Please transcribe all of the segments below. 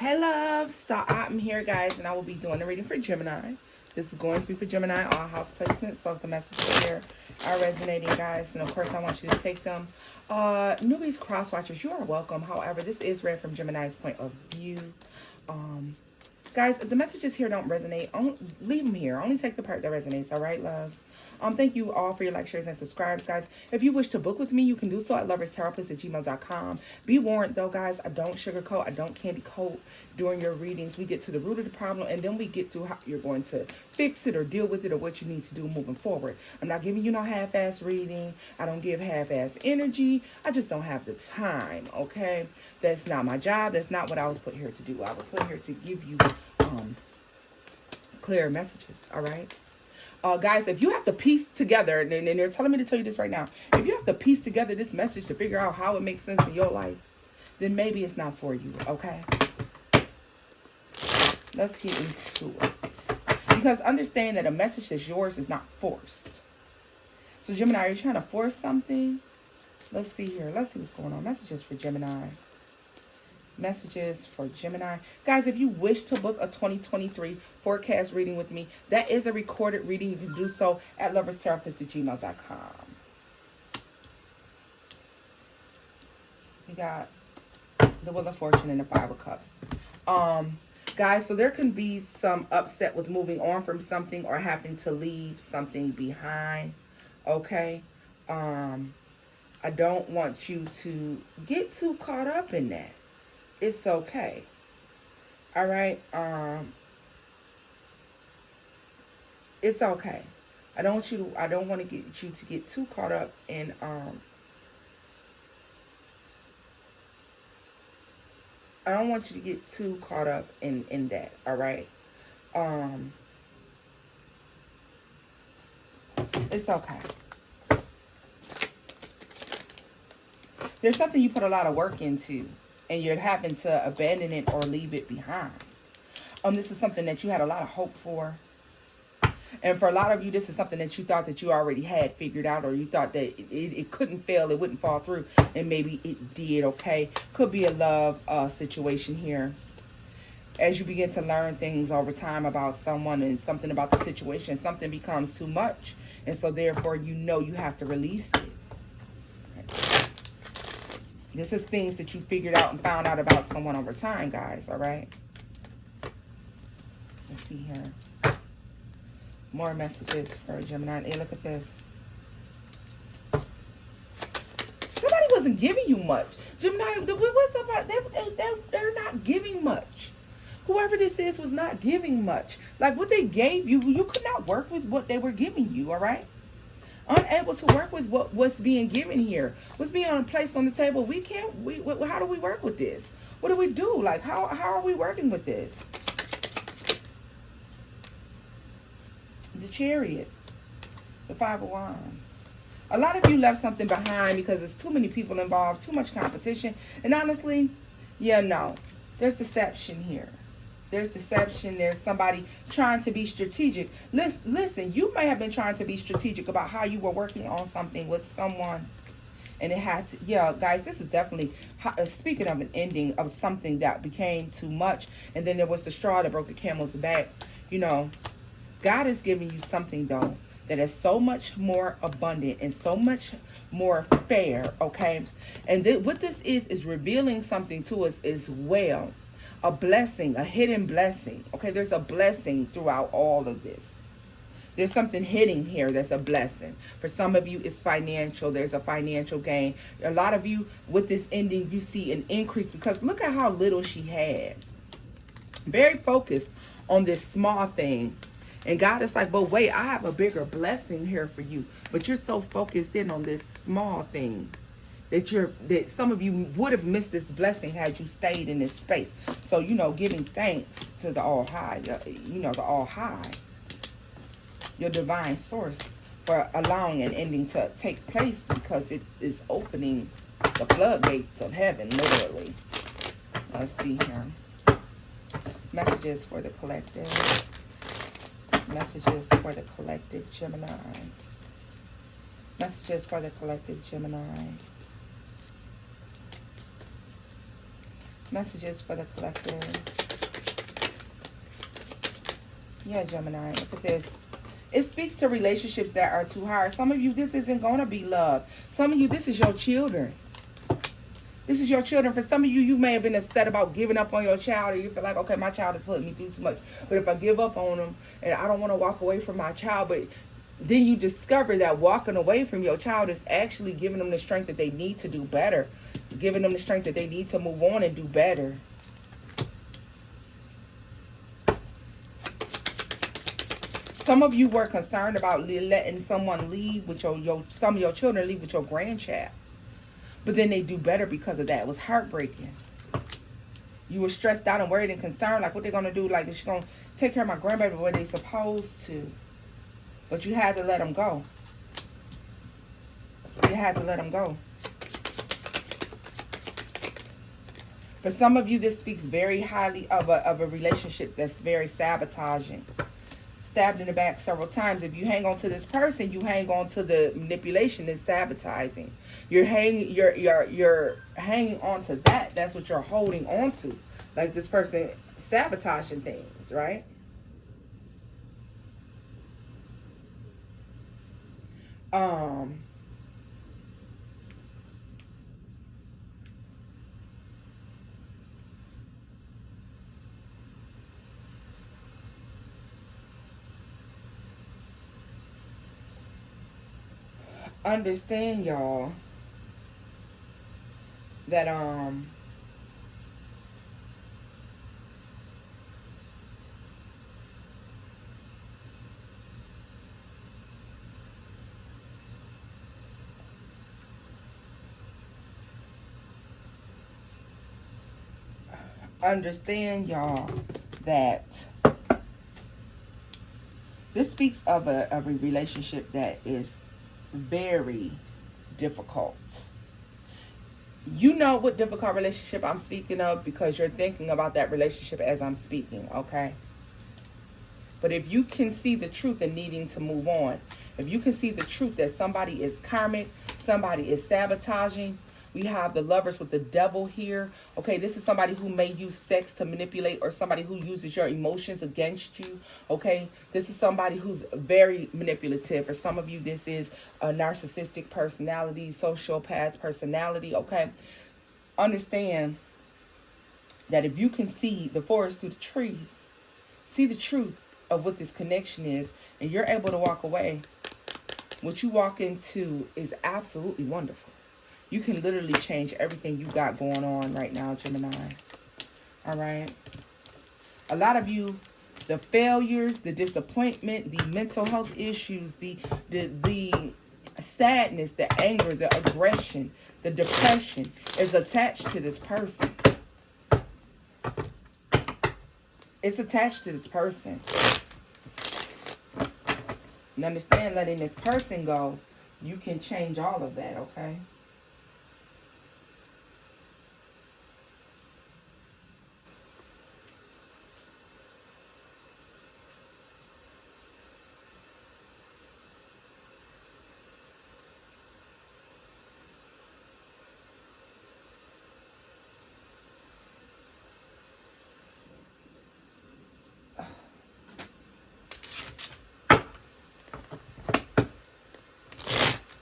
Hey love, so I'm here guys and I will be doing the reading for Gemini. This is going to be for Gemini, all house placements. So if the messages here are resonating guys, and of course I want you to take them. Newbies, cross watchers, you are welcome. However, this is read from Gemini's point of view. Guys, if the messages here don't resonate, leave them here. Only take the part that resonates, all right, loves? Thank you all for your likes, shares, and subscribes, guys. If you wish to book with me, you can do so at loverstarotplus@gmail.com. Be warned, though, guys, I don't sugarcoat, I don't candy coat during your readings. We get to the root of the problem, and then we get through how you're going to fix it or deal with it or what you need to do moving forward. I'm not giving you no half-ass reading. I don't give half-ass energy. I just don't have the time, okay? That's not my job. That's not what I was put here to do. I was put here to give you clear messages, all right? Guys, if you have to piece together, and they're telling me to tell you this right now, if you have to piece together this message to figure out how it makes sense in your life, then maybe it's not for you, okay? Let's get into it. Because understand that a message that's yours is not forced. So, Gemini, are you trying to force something? Let's see here. Let's see what's going on. Messages for Gemini. Messages for Gemini. Guys, if you wish to book a 2023 forecast reading with me, that is a recorded reading. You can do so at loverstarotplus@gmail.com. We got the Wheel of Fortune and the Five of Cups. Guys, so there can be some upset with moving on from something or having to leave something behind. Okay? I don't want you to get too caught up in that. It's okay. All right. It's okay. I don't want to get you to get too caught up in I don't want you to get too caught up in that, all right? It's okay. There's something you put a lot of work into, and you're having to abandon it or leave it behind. This is something that you had a lot of hope for. And for a lot of you, this is something that you thought that you already had figured out, or you thought that it couldn't fail, it wouldn't fall through, and maybe it did, okay? Could be a love situation here. As you begin to learn things over time about someone and something about the situation, something becomes too much. And so therefore, you know you have to release it. Okay. This is things that you figured out and found out about someone over time, guys, all right? Let's see here. More messages for Gemini. Hey, look at this. Somebody wasn't giving you much. Gemini, what's up? They're not giving much. Whoever this is was not giving much. Like what they gave you, you could not work with what they were giving you, all right? Unable to work with what's being given here. What's being placed on the table. We can't, how do we work with this? What do we do? Like, how are we working with this? The Chariot, the Five of Wands. A lot of you left something behind because there's too many people involved, too much competition. And honestly, yeah, no. There's deception here. There's deception. There's somebody trying to be strategic. Listen, you may have been trying to be strategic about how you were working on something with someone. And it had to, yeah, guys, this is definitely, speaking of an ending of something that became too much. And then there was the straw that broke the camel's back, you know. God is giving you something, though, that is so much more abundant and so much more fair, okay? And what this is revealing something to us as well. A blessing, a hidden blessing, okay? There's a blessing throughout all of this. There's something hidden here that's a blessing. For some of you, it's financial. There's a financial gain. A lot of you, with this ending, you see an increase because look at how little she had. Very focused on this small thing. And God is like, but wait, I have a bigger blessing here for you. But you're so focused in on this small thing that some of you would have missed this blessing had you stayed in this space. So, you know, giving thanks to the All High, you know, the All High, your divine source, for allowing an ending to take place because it is opening the floodgates of heaven, literally. Let's see here. Messages for the collective. Messages for the collective Gemini. Messages for the collective Gemini. Messages for the collective. Yeah, Gemini, look at this. It speaks to relationships that are too hard. Some of you, this isn't going to be love. Some of you, this is your children. This is your children. For some of you, you may have been upset about giving up on your child, or you feel like, okay, my child is putting me through too much. But if I give up on them, and I don't want to walk away from my child, but then you discover that walking away from your child is actually giving them the strength that they need to do better. Giving them the strength that they need to move on and do better. Some of you were concerned about letting someone leave with some of your children leave with your grandchild. But then they do better because of that. It was heartbreaking. You were stressed out and worried and concerned, like what they're going to do. Like, is she going to take care of my grandbaby the way they're supposed to? But you had to let them go. You had to let them go. For some of you, this speaks very highly of a relationship that's very sabotaging. Stabbed in the back several times. If you hang on to this person, you hang on to the manipulation and sabotaging. You're hanging on to that. That's what you're holding on to. Like this person sabotaging things, right? Understand, y'all, that understand, y'all, that this speaks of a relationship that is very difficult. You know what difficult relationship I'm speaking of because you're thinking about that relationship as I'm speaking, okay? But if you can see the truth and needing to move on, if you can see the truth that somebody is karmic, somebody is sabotaging, we have the Lovers with the Devil here. Okay, this is somebody who may use sex to manipulate, or somebody who uses your emotions against you. Okay, this is somebody who's very manipulative. For some of you, this is a narcissistic personality, sociopath personality. Okay, understand that if you can see the forest through the trees, see the truth of what this connection is, and you're able to walk away, what you walk into is absolutely wonderful. You can literally change everything you got going on right now, Gemini. All right. A lot of you, the failures, the disappointment, the mental health issues, the sadness, the anger, the aggression, the depression is attached to this person. It's attached to this person. And understand, letting this person go, you can change all of that, okay?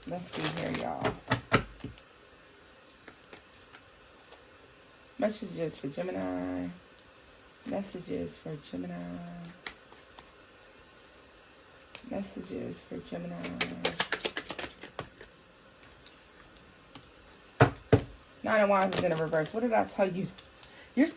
Let's see here, y'all. Messages for Gemini. Messages for Gemini. Messages for Gemini. Nine of Wands is in a reverse. What did I tell you? You're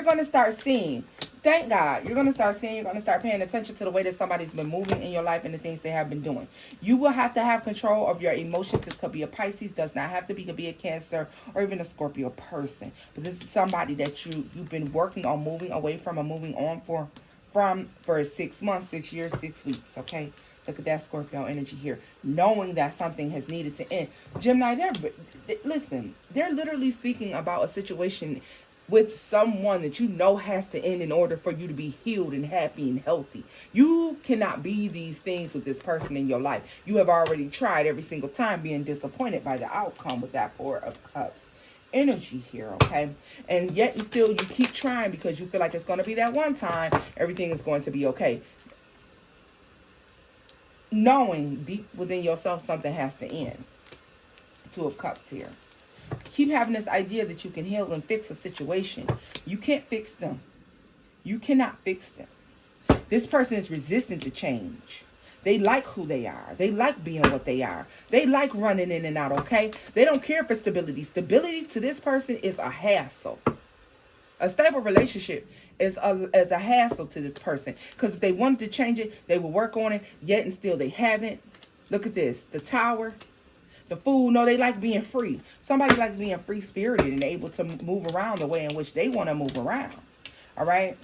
going to start seeing. Thank God. You're going to start seeing. You're going to start paying attention to the way that somebody's been moving in your life and the things they have been doing. You will have to have control of your emotions. This could be a Pisces. Does not have to be. Could be a Cancer or even a Scorpio person. But this is somebody that you've been working on moving away from or moving on for 6 months, 6 years, 6 weeks. Okay. Look at that Scorpio energy here. Knowing that something has needed to end. Gemini, they're literally speaking about a situation with someone that you know has to end in order for you to be healed and happy and healthy. You cannot be these things with this person in your life. You have already tried every single time, being disappointed by the outcome with that Four of Cups energy here, okay? And yet and still you keep trying because you feel like it's going to be that one time everything is going to be okay. Knowing deep within yourself something has to end. Two of Cups here. Keep having this idea that you can heal and fix a situation. You can't fix them. You cannot fix them. This person is resistant to change. They like who they are. They like being what they are. They like running in and out, okay? They don't care for stability. Stability to this person is a hassle. A stable relationship is a hassle to this person. Because if they wanted to change it, they would work on it. Yet and still they haven't. Look at this. The Tower. The Fool. No, they like being free. Somebody likes being free-spirited and able to move around the way in which they want to move around. All right?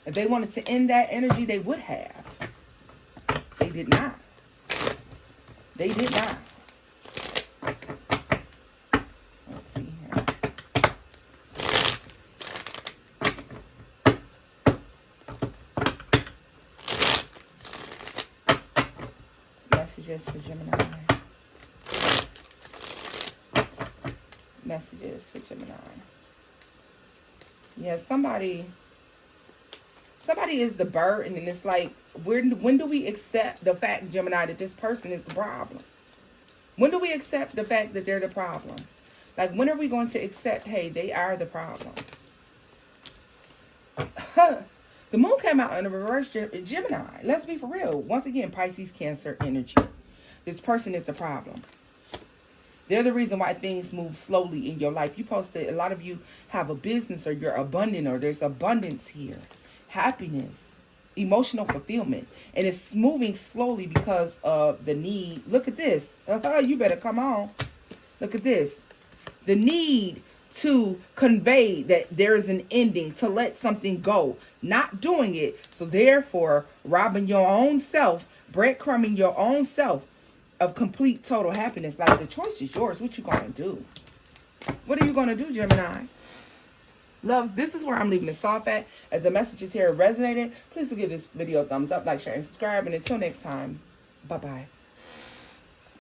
If they wanted to end that energy, they would have. They did not. They did not. Let's see here. Messages for Gemini. Messages for Gemini. Yeah, somebody is the burden, and it's like, when do we accept the fact, Gemini, that this person is the problem? When do we accept the fact that they're the problem? Like, when are we going to accept, hey, they are the problem? The moon came out in a reverse Gemini. Let's be for real. Once again, Pisces, Cancer energy. This person is the problem. They're the reason why things move slowly in your life. A lot of you have a business, or you're abundant, or there's abundance here. Happiness, emotional fulfillment, and it's moving slowly because of the need. Look at this. You better come on. Look at this. The need to convey that there is an ending, to let something go, not doing it. So therefore, robbing your own self, breadcrumbing your own self of complete total happiness. Like, the choice is yours. What you gonna do? What are you gonna do, Gemini? Loves, this is where I'm leaving this off at. If the messages here resonated, please do give this video a thumbs up, like, share, and subscribe. And until next time, bye-bye.